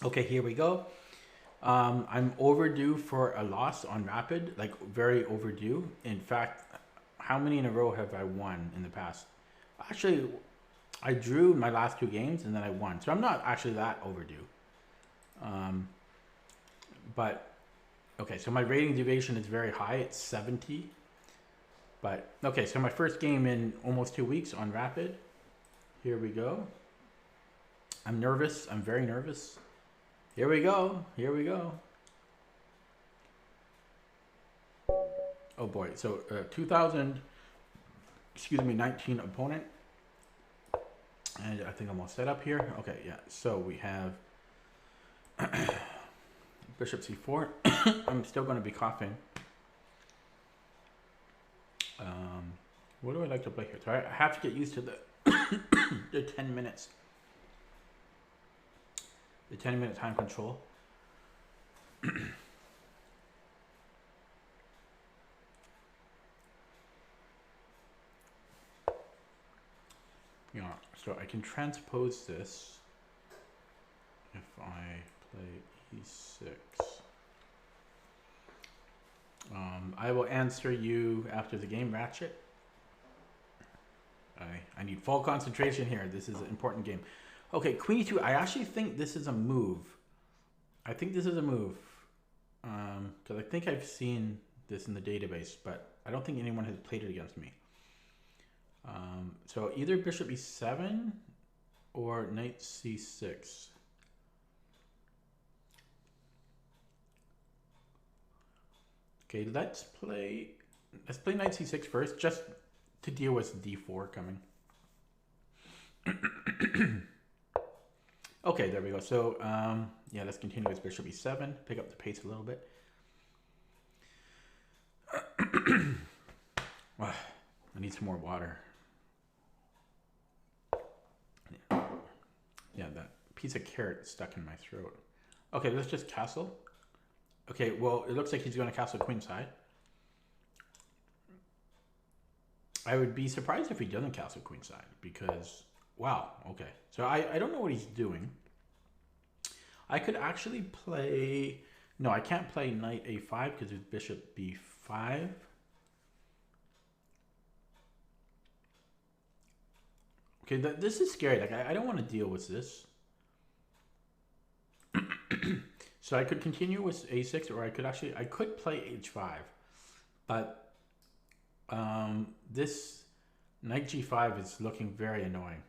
Okay, here we go. I'm overdue for a loss on Rapid, like very overdue. In fact, how many in a row have I won in the past? Actually, I drew my last two games and then I won, so I'm not actually that overdue. Um, but okay, so my rating deviation is very high. It's 70. But okay, so my first game in almost 2 weeks on Rapid. Here we go. I'm nervous. I'm very nervous. Here we go. Here we go. Oh boy. So 2000, excuse me, 19 opponent. And I think I'm all set up here. Okay, yeah. So we have Bishop C4. I'm still going to be coughing. What do I like to play here? So I have to get used to the 10 minutes. The 10-minute time control. Yeah, so I can transpose this if I play e6. I will answer you after the game, Ratchet. I need full concentration here. This is an important game. Okay, Queen e2. I actually think this is a move. I think this is a move. Because I think I've seen this in the database, but I don't think anyone has played it against me. So either bishop e7 or knight c6. Okay, let's play knight c6 first, just to deal with d4 coming. Okay, there we go. So yeah, let's continue with bishop e7. Pick up the pace a little bit. I need some more water. Yeah, that piece of carrot stuck in my throat. Okay, let's just castle. Okay, well, it looks like he's going to castle queenside. I would be surprised if he doesn't castle queenside because, wow, okay. So I don't know what he's doing. I could actually play, no, I can't play knight a5 because it's bishop b5. Okay, this is scary. Like, I don't want to deal with this. So I could continue with a6, or I could play h5. But this knight g5 is looking very annoying.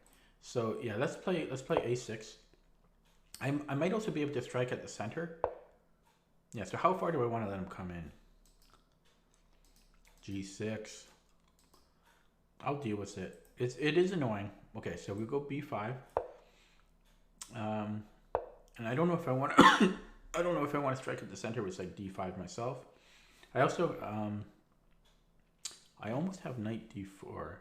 So yeah, let's play a6. I might also be able to strike at the center. Yeah, so how far do I want to let him come in? g6. I'll deal with it. It is annoying. Okay, so we go b5. And I don't know if I want to I don't know if I want to strike at the center with like d5 myself. I also I almost have knight d4.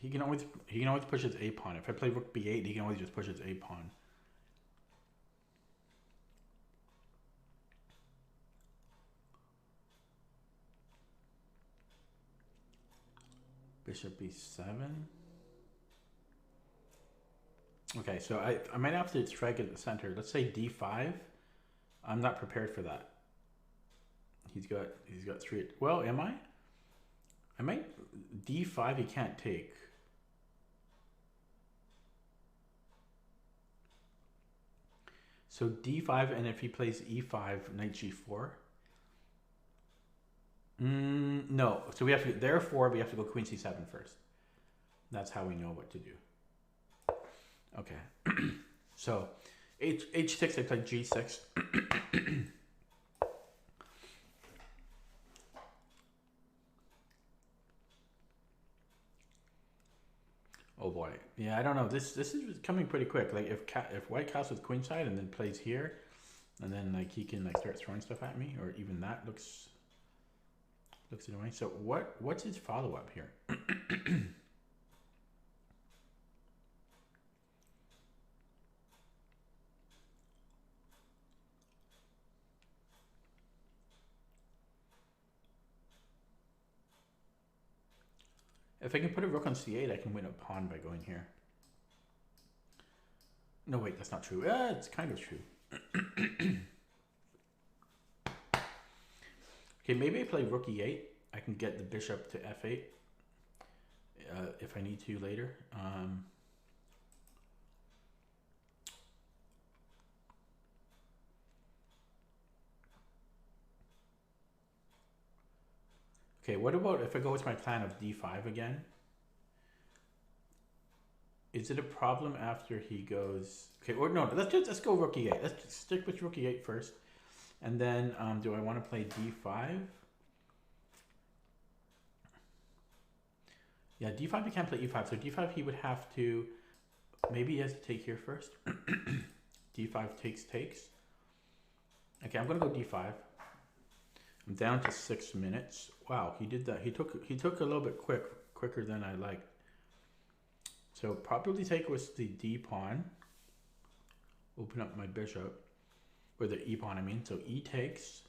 He can always push his a pawn. If I play rook b8, he can always just push his a pawn. Bishop b7. Okay, so I might have to strike at the center. Let's say d5. I'm not prepared for that. He's got three. Well, am I? I might d5. He can't take. So d5, and if he plays e5, knight g4. No. So therefore we have to go queen c7 first. That's how we know what to do. Okay. So h6, I play g6. Oh boy. Yeah, I don't know. This is coming pretty quick. Like if white castles queenside and then plays here, and then like he can like start throwing stuff at me, or even that looks annoying. So what's his follow up here? If I can put a rook on c8, I can win a pawn by going here. No, wait, that's not true. It's kind of true. Okay, maybe I play rook e8. I can get the bishop to f8 if I need to later. Okay, what about if I go with my plan of d5 again? Is it a problem after he goes? Okay, or no, let's go rook e8. Let's just stick with rook e8 first. And then do I want to play d5? Yeah, d5 he can't play e5. So d5 he would have to, maybe he has to take here first. d5 takes. Okay, I'm gonna go d5. I'm down to 6 minutes. Wow, he did that. He took a little bit quicker than I liked. So probably take with the d pawn. Open up my bishop, or the e pawn. I mean, so e takes.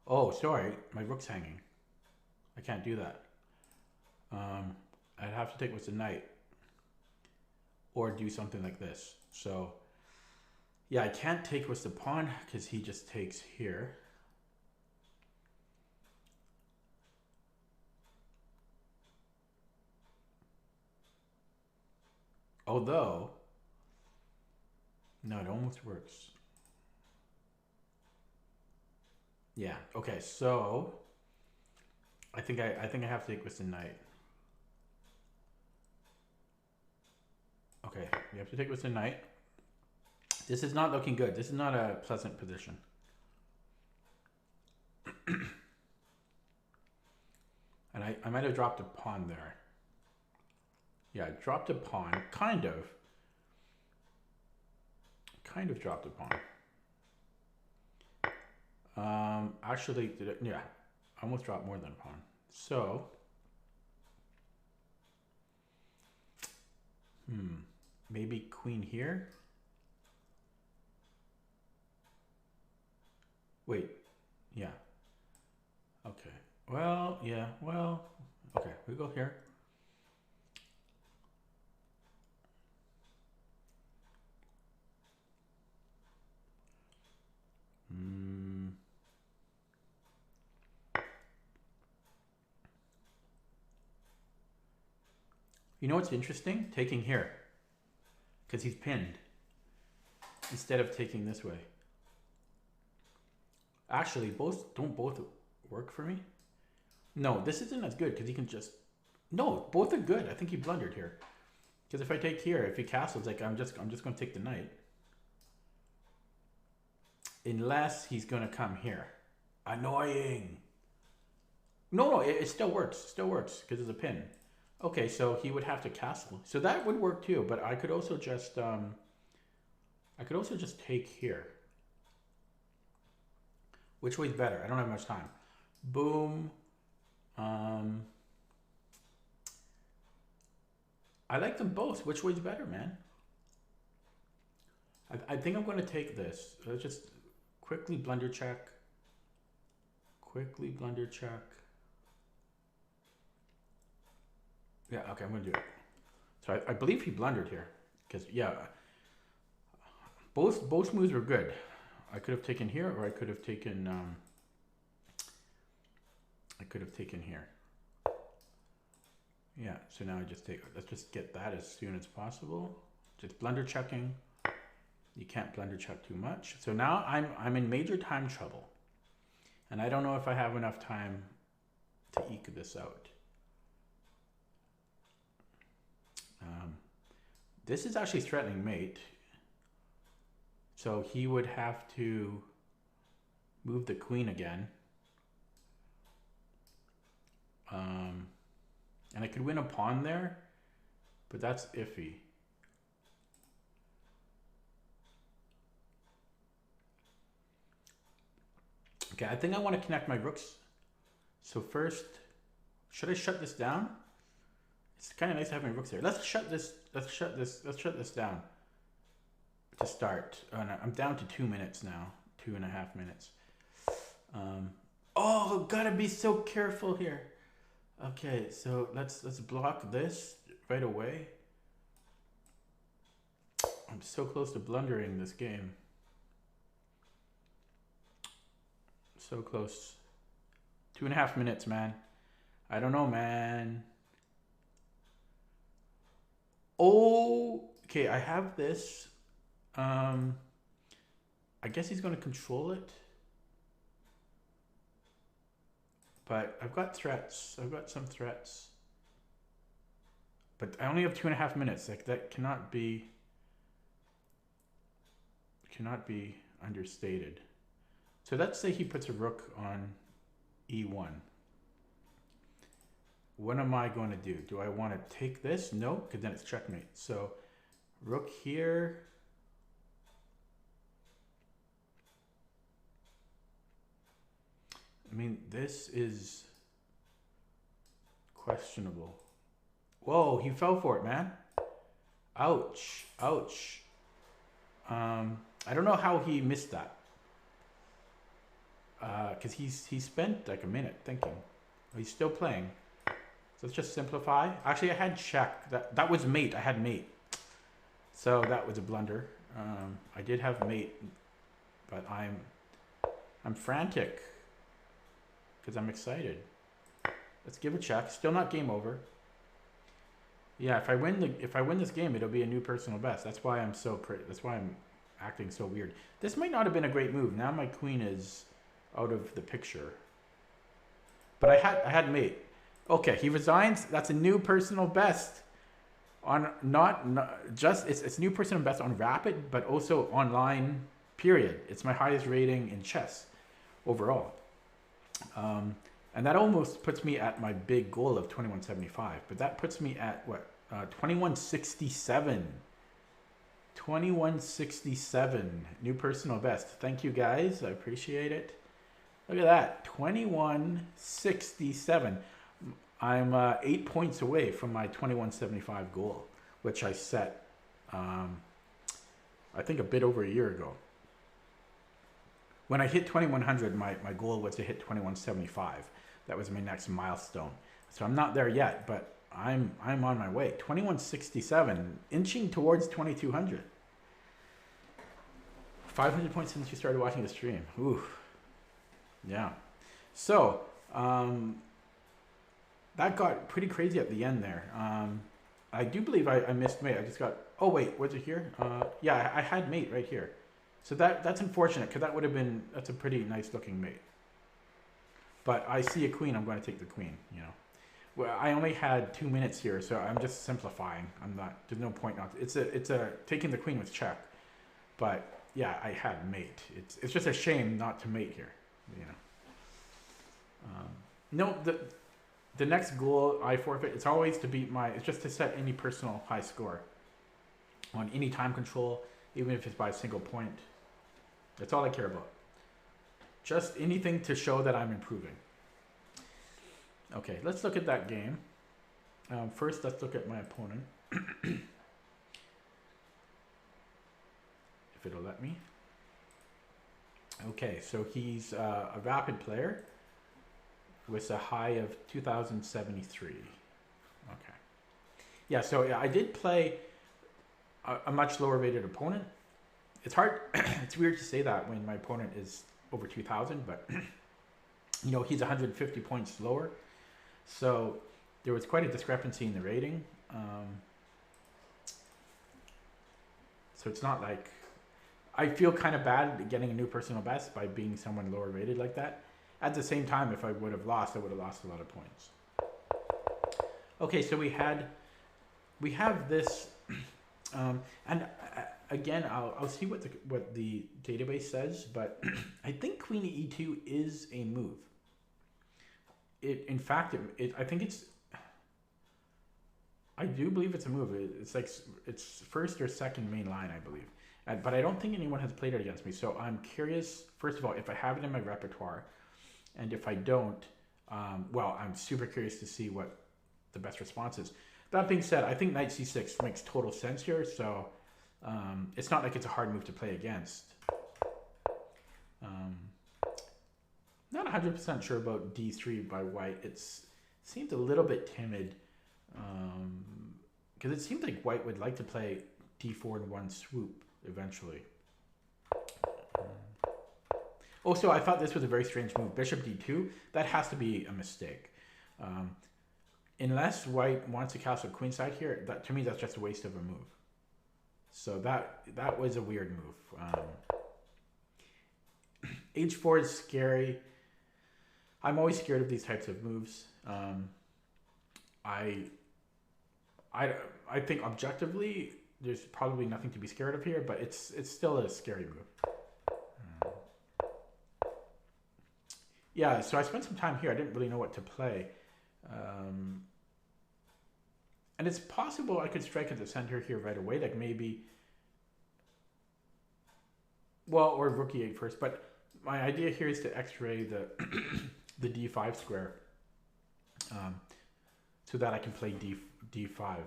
Oh, sorry, my rook's hanging. I can't do that. I'd have to take with the knight, or do something like this. So yeah, I can't take with the pawn because he just takes here. Although, no, it almost works. Yeah. Okay. So I think I have to take with the knight. Okay, we have to take with the knight. This is not looking good. This is not a pleasant position. And I might have dropped a pawn there. Yeah, I dropped a pawn, kind of. Kind of dropped a pawn. Actually, yeah, I almost dropped more than a pawn. So, maybe queen here. Wait, yeah. Okay. Well, yeah. Well, okay. We go here. You know what's interesting? Taking here. Because he's pinned. Instead of taking this way. Actually, don't both work for me? No, this isn't as good because he can just... No, both are good. I think he blundered here. Because if I take here, if he castles, like I'm just going to take the knight. Unless he's going to come here. Annoying. No, it still works. Still works because it's a pin. Okay, so he would have to castle. So that would work too, but I could also just take here. Which way's better? I don't have much time. Boom. I like them both. Which way's better, man? I think I'm going to take this. Let's just quickly blunder check. Quickly blunder check. Yeah, okay, I'm going to do it. So I believe he blundered here. Because, yeah, both moves were good. I could have taken here, or I could have taken here. Yeah, so now let's just get that as soon as possible. Just blunder checking. You can't blunder check too much. So now I'm in major time trouble. And I don't know if I have enough time to eke this out. This is actually threatening mate. So he would have to move the queen again. And I could win a pawn there, but that's iffy. Okay, I think I want to connect my rooks. So first, should I shut this down? It's kind of nice having rooks there. Let's shut this down to start. Oh, no, I'm down to 2 minutes now, 2.5 minutes. Oh, gotta be so careful here. Okay, so let's block this right away. I'm so close to blundering this game. So close. 2.5 minutes, man. I don't know, man. Oh, okay, I have this. I guess he's going to control it. But I've got threats. I've got some threats. But I only have 2.5 minutes. Like, that cannot be understated. So let's say he puts a rook on e1. What am I going to do? Do I want to take this? No, because then it's checkmate. So rook here. I mean, this is questionable. Whoa, he fell for it, man. Ouch, ouch. I don't know how he missed that. Because he spent like a minute thinking. He's still playing. So let's just simplify. Actually, I had check. That was mate. I had mate. So that was a blunder. I did have mate, but I'm frantic because I'm excited. Let's give a check. Still not game over. Yeah, if I win this game, it'll be a new personal best. That's why I'm so that's why I'm acting so weird. This might not have been a great move. Now my queen is out of the picture. But I had mate. Okay, he resigns. That's a new personal best on not just it's new personal best on Rapid, but also online. Period. It's my highest rating in chess overall. And that almost puts me at my big goal of 2175, but that puts me at what? 2167. 2167, new personal best. Thank you guys, I appreciate it. Look at that, 2167. I'm 8 points away from my 2175 goal, which I set, I think a bit over a year ago. When I hit 2100, my goal was to hit 2175. That was my next milestone. So I'm not there yet, but I'm on my way. 2167, inching towards 2200. 500 points since you started watching the stream. Ooh, yeah. So that got pretty crazy at the end there. I do believe I missed mate. I just got. Oh wait, was it here? Yeah, I had mate right here. So that's unfortunate because that's a pretty nice looking mate. But I see a queen. I'm going to take the queen. You know. Well, I only had 2 minutes here, so I'm just simplifying. I'm not. There's no point not. It's a taking the queen with check, but yeah, I had mate. It's just a shame not to mate here. You know. No, the next goal I forfeit. It's always to beat my. It's just to set any personal high score on any time control, even if it's by a single point. That's all I care about. Just anything to show that I'm improving. Okay, let's look at that game. First, let's look at my opponent. If it'll let me. Okay, so he's a Rapid player with a high of 2073. Okay. Yeah, so yeah, I did play a much lower rated opponent. It's hard, it's weird to say that when my opponent is over 2000, but you know, he's 150 points lower. So there was quite a discrepancy in the rating. So it's not like, I feel kind of bad getting a new personal best by being someone lower rated like that. At the same time, if I would have lost, I would have lost a lot of points. Okay, so we have this, and again, I'll see what the database says, but I think Queen E2 is a move. In fact, I think it's. I do believe it's a move. It's like it's first or second main line, I believe. But I don't think anyone has played it against me. So I'm curious, first of all, if I have it in my repertoire. And if I don't, well, I'm super curious to see what the best response is. That being said, I think knight c6 makes total sense here. So it's not like it's a hard move to play against. Not 100% sure about d3 by white. It's seems a little bit timid. Because it seems like white would like to play d4 in one swoop eventually. Also, I thought this was a very strange move. Bishop d2, that has to be a mistake. Unless white wants to castle queenside here, that to me that's just a waste of a move. So that was a weird move. H4 is scary. I'm always scared of these types of moves. I think objectively there's probably nothing to be scared of here, but it's still a scary move. Yeah, so I spent some time here. I didn't really know what to play. And it's possible I could strike at the center here right away, like maybe, well, or rook e8 first, but my idea here is to x-ray the the d5 square, so that I can play d5,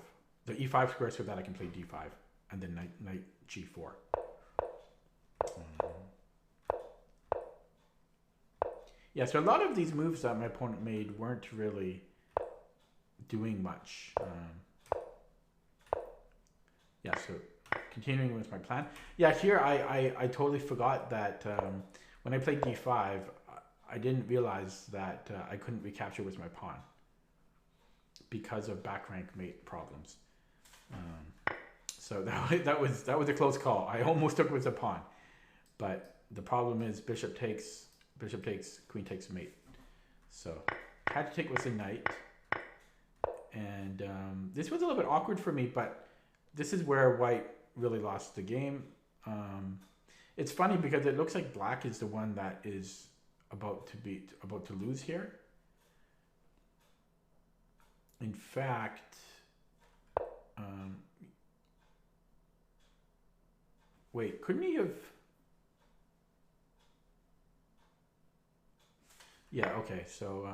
the e5 square, so that I can play d5, and then knight g4. Yeah, so a lot of these moves that my opponent made weren't really doing much. Yeah, so continuing with my plan. Yeah, here I totally forgot that when I played d5, I didn't realize that I couldn't recapture with my pawn because of back rank mate problems. So that was a close call. I almost took with a pawn, but the problem is bishop takes, queen takes mate. So I had to take with a knight, and this was a little bit awkward for me, but this is where white really lost the game. It's funny because it looks like black is the one that is about to lose here. In fact, wait, couldn't he have? Yeah, okay, so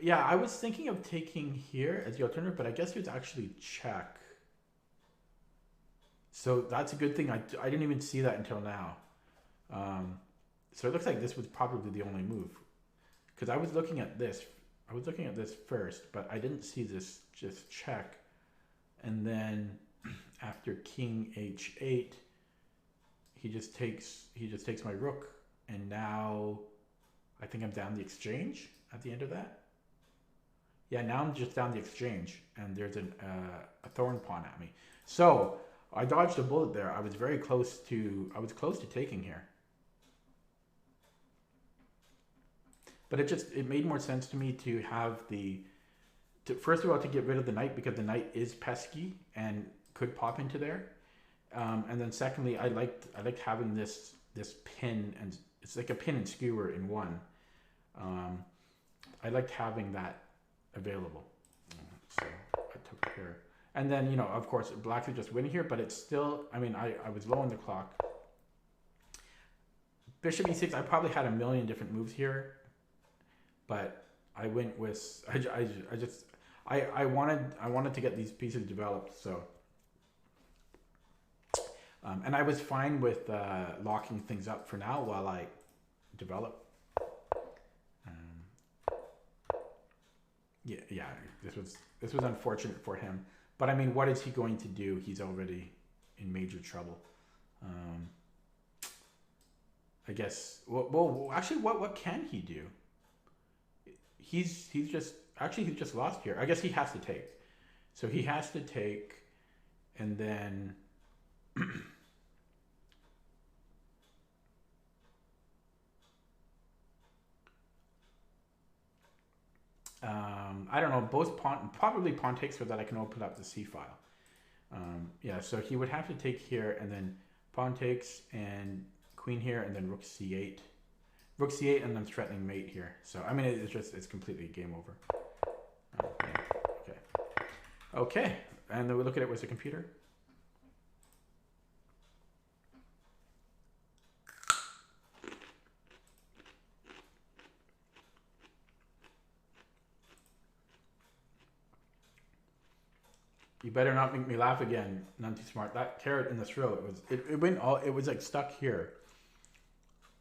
yeah, I was thinking of taking here as the alternative, but I guess it was actually check. So that's a good thing. I didn't even see that until now. So it looks like this was probably the only move, because I was looking at this. I was looking at this first, but I didn't see this just check. And then after king h8, he just takes my rook, and now I think I'm down the exchange at the end of that. Yeah, now I'm just down the exchange, and there's a thorn pawn at me. So I dodged a bullet there. I was very close to. I was close to taking here. But it made more sense to me to have first of all, to get rid of the knight, because the knight is pesky and could pop into there. And then secondly, I liked having this pin, and it's like a pin and skewer in one. I liked having that available. So I took care. And then, of course, black could just win here, but it's still, I mean, I was low on the clock. Bishop e6, I probably had a million different moves here, but I went with, I wanted to get these pieces developed, so. And I was fine with locking things up for now while I develop. Yeah, this was unfortunate for him. But I mean, what is he going to do? He's already in major trouble. I guess. Well, actually, what can he do? He's just lost here. I guess he has to take. So he has to take, and then. I don't know. Probably pawn takes, so that I can open up the c file. Yeah, so he would have to take here, and then pawn takes, and queen here, and then rook c8, and then threatening mate here. So I mean, it's completely game over. Yeah. Okay, and then we look at it with the computer. You better not make me laugh again. None too smart. That carrot in the throat, it was like stuck here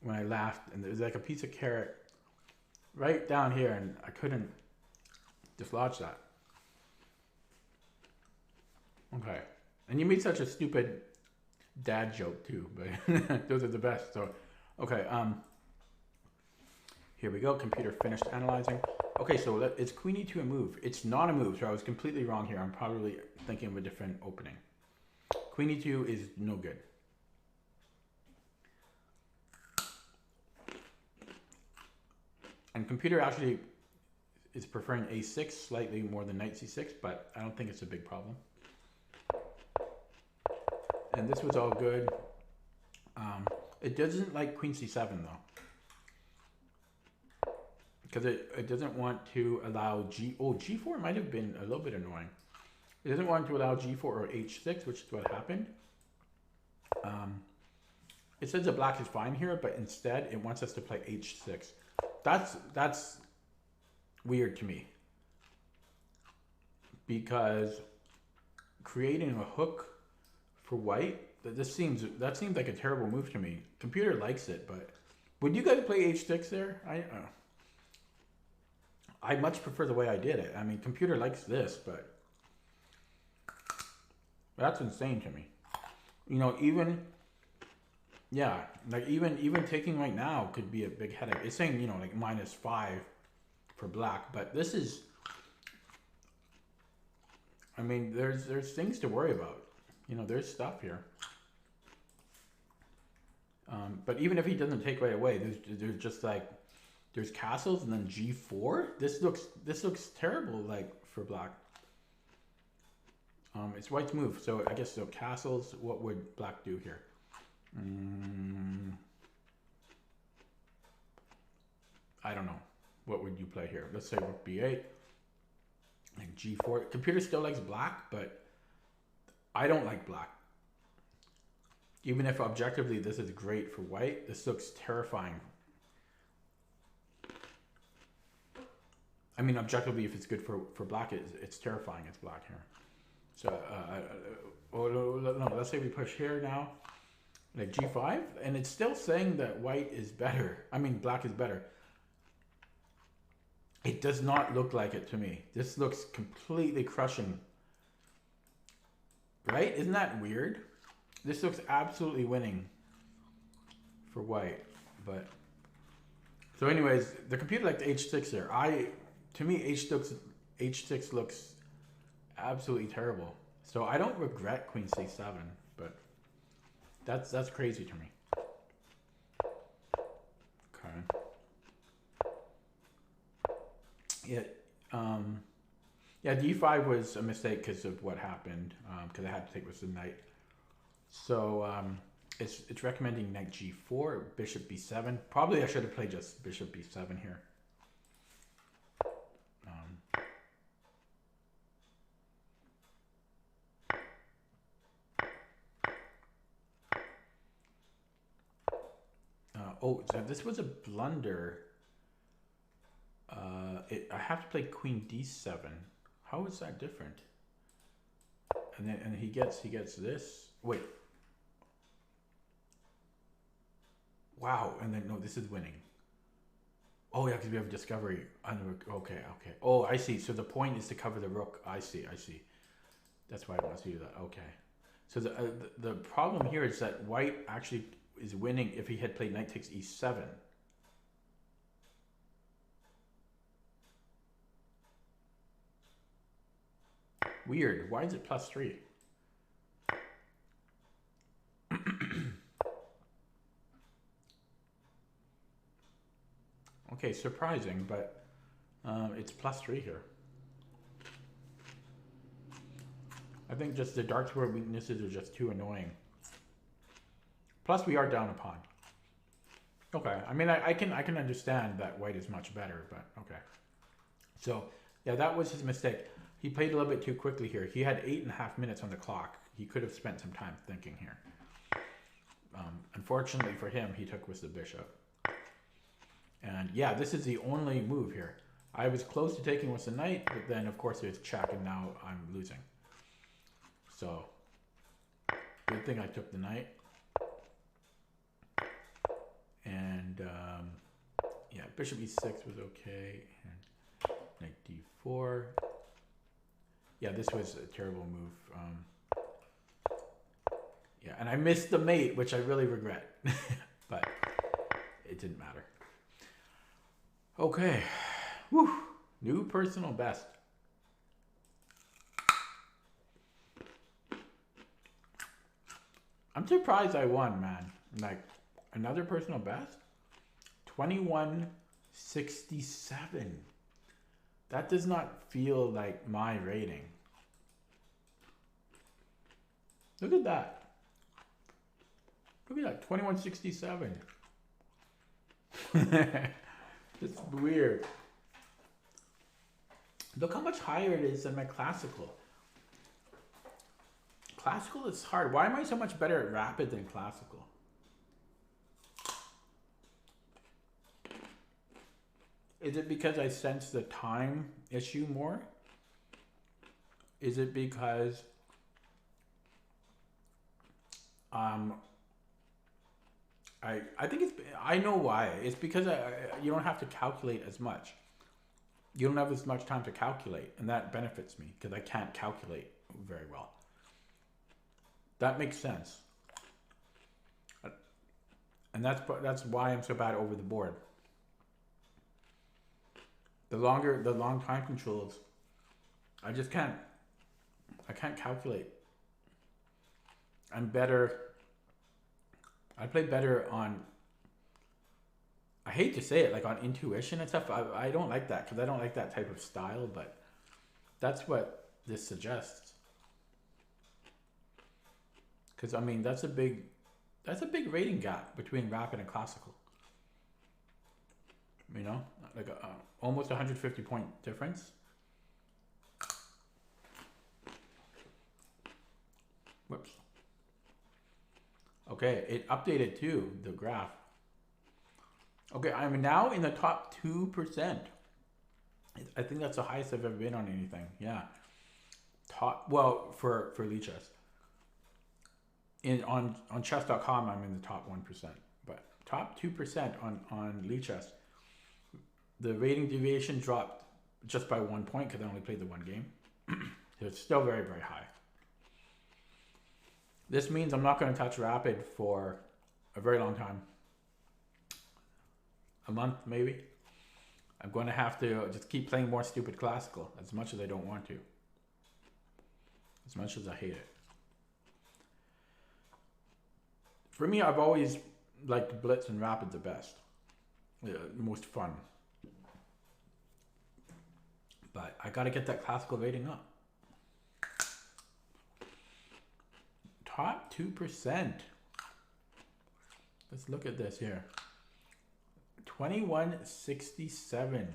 when I laughed, and it was like a piece of carrot right down here, and I couldn't dislodge that. Okay. And you made such a stupid dad joke too, but those are the best. So, okay, here we go. Computer finished analyzing. Okay, so it's queen e2 a move. It's not a move, so I was completely wrong here. I'm probably thinking of a different opening. Queen e2 is no good. And computer actually is preferring a6 slightly more than knight c6, but I don't think it's a big problem. And this was all good. It doesn't like queen c7 though, because it doesn't want to allow g4 might have been a little bit annoying. It doesn't want to allow g4 or h6, which is what happened. It says that black is fine here, but instead it wants us to play h6. That's weird to me, because creating a hook for white, that seems like a terrible move to me. Computer likes it, but would you guys play h6 there? I much prefer the way I did it. I mean, computer likes this, but that's insane to me. You know, even taking right now could be a big headache. It's saying, you know, like -5 for black, but this is, I mean, there's things to worry about. You know, there's stuff here. But even if he doesn't take right away, there's just like, there's castles and then g4. This looks terrible, like, for black. It's white's move, so I guess so. Castles. What would black do here? I don't know. What would you play here? Let's say rook b8 and g4. Computer still likes black, but I don't like black. Even if objectively this is great for white, this looks terrifying. I mean, objectively, if it's good for black, it's terrifying. It's black here. So, no, let's say we push here now, like g5, and it's still saying that white is better. I mean, black is better. It does not look like it to me. This looks completely crushing. Right? Isn't that weird? This looks absolutely winning for white. But so anyways, the computer liked h6 there. To me, h6 looks absolutely terrible. So I don't regret queen c7, but that's crazy to me. Okay. Yeah, d5 was a mistake because of what happened, because I had to take with the knight. So it's recommending knight g4, bishop b7. Probably I should have played just bishop b7 here. So this was a blunder. I have to play queen d7. How is that different? And he gets this. Wait. Wow. And then no, this is winning. Oh yeah, because we have discovery on the rook. Okay. Oh, I see. So the point is to cover the rook. I see. That's why I want to do that. Okay. So the problem here is that white actually is winning if he had played knight takes e7. Weird. Why is it +3? Okay, surprising, but it's +3 here. I think just the dark square weaknesses are just too annoying. Plus, we are down a pawn. Okay, I mean, I can understand that white is much better, but okay. So, yeah, that was his mistake. He played a little bit too quickly here. He had 8.5 minutes on the clock. He could have spent some time thinking here. Unfortunately for him, he took with the bishop. And yeah, this is the only move here. I was close to taking with the knight, but then of course it's check, and now I'm losing. So, good thing I took the knight. And Yeah, bishop e6 was okay. And knight d4. Yeah, this was a terrible move. Yeah, and I missed the mate, which I really regret. But it didn't matter. Okay. Whew. New personal best. I'm surprised I won, man. Like, another personal best? 2167. That does not feel like my rating. Look at that. Look at that, 2167. It's weird. Look how much higher it is than my classical. Classical is hard. Why am I so much better at rapid than classical? Is it because I sense the time issue more? Is it because I think it's, I know why. It's because you don't have to calculate as much. You don't have as much time to calculate, and that benefits me because I can't calculate very well. That makes sense. And that's why I'm so bad over the board. The long time controls, I can't calculate. I'm better. I play better on, I hate to say it, like on intuition and stuff. I don't like that because I don't like that type of style, but that's what this suggests. Because I mean, that's a big rating gap between rapid and classical. You know, like almost 150 point difference. Whoops. Okay, it updated too, the graph. Okay, I'm now in the top 2%. I think that's the highest I've ever been on anything. Yeah. Top, well, for Lichess. On chess.com, I'm in the top 1%. But top 2% on Lichess. The rating deviation dropped just by 1 point because I only played the one game. It's still very, very high. This means I'm not going to touch rapid for a very long time. A month, maybe. I'm going to have to just keep playing more stupid classical as much as I don't want to. As much as I hate it. For me, I've always liked Blitz and Rapid the best. The most fun. But I got to get that classical rating up. Top 2%. Let's look at this here. 2167.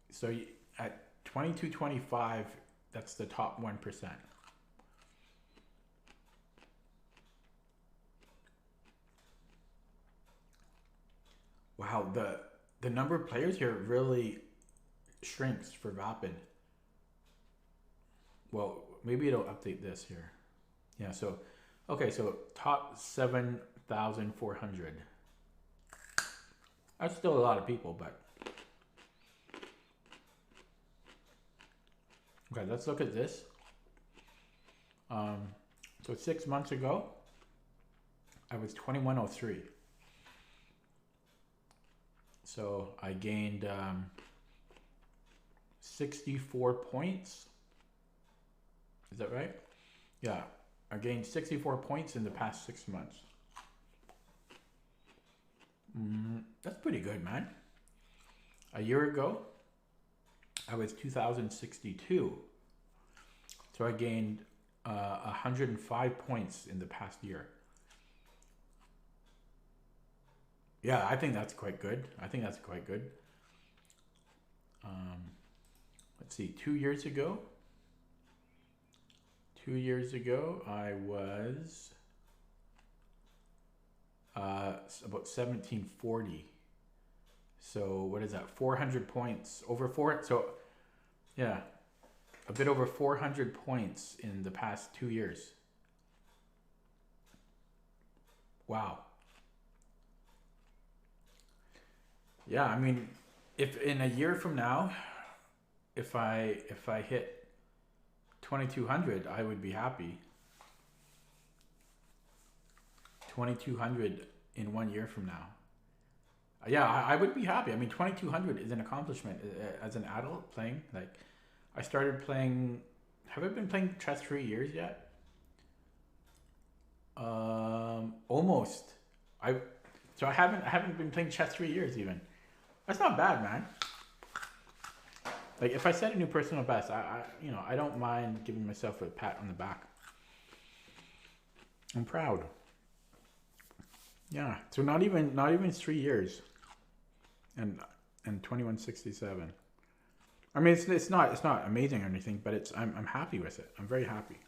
So at 2225, that's the top 1%. Wow, the number of players here really shrinks for Rapid. Well, maybe it'll update this here. Yeah, so, okay, so top 7,400. That's still a lot of people, but. Okay, let's look at this. So 6 months ago, I was 2103. So I gained 64 points. Is that right? Yeah, I gained 64 points in the past 6 months. That's pretty good, man. A year ago, I was 2,062. So I gained 105 points in the past year. Yeah, I think that's quite good. Let's see, 2 years ago. 2 years ago, I was about 1740. So what is that? 400 points. Over 4. So yeah, a bit over 400 points in the past 2 years. Wow. Yeah, I mean, if in a year from now, if I hit 2200, I would be happy. 2200 in 1 year from now. Yeah, I would be happy. I mean, 2200 is an accomplishment as an adult playing. Like, I started playing. Have I been playing chess 3 years yet? Almost. I so I haven't been playing chess 3 years even. That's not bad, man. Like, if I set a new personal best, I don't mind giving myself a pat on the back. I'm proud. Yeah. So not even 3 years, and 2167. I mean, it's not amazing or anything, but I'm happy with it. I'm very happy.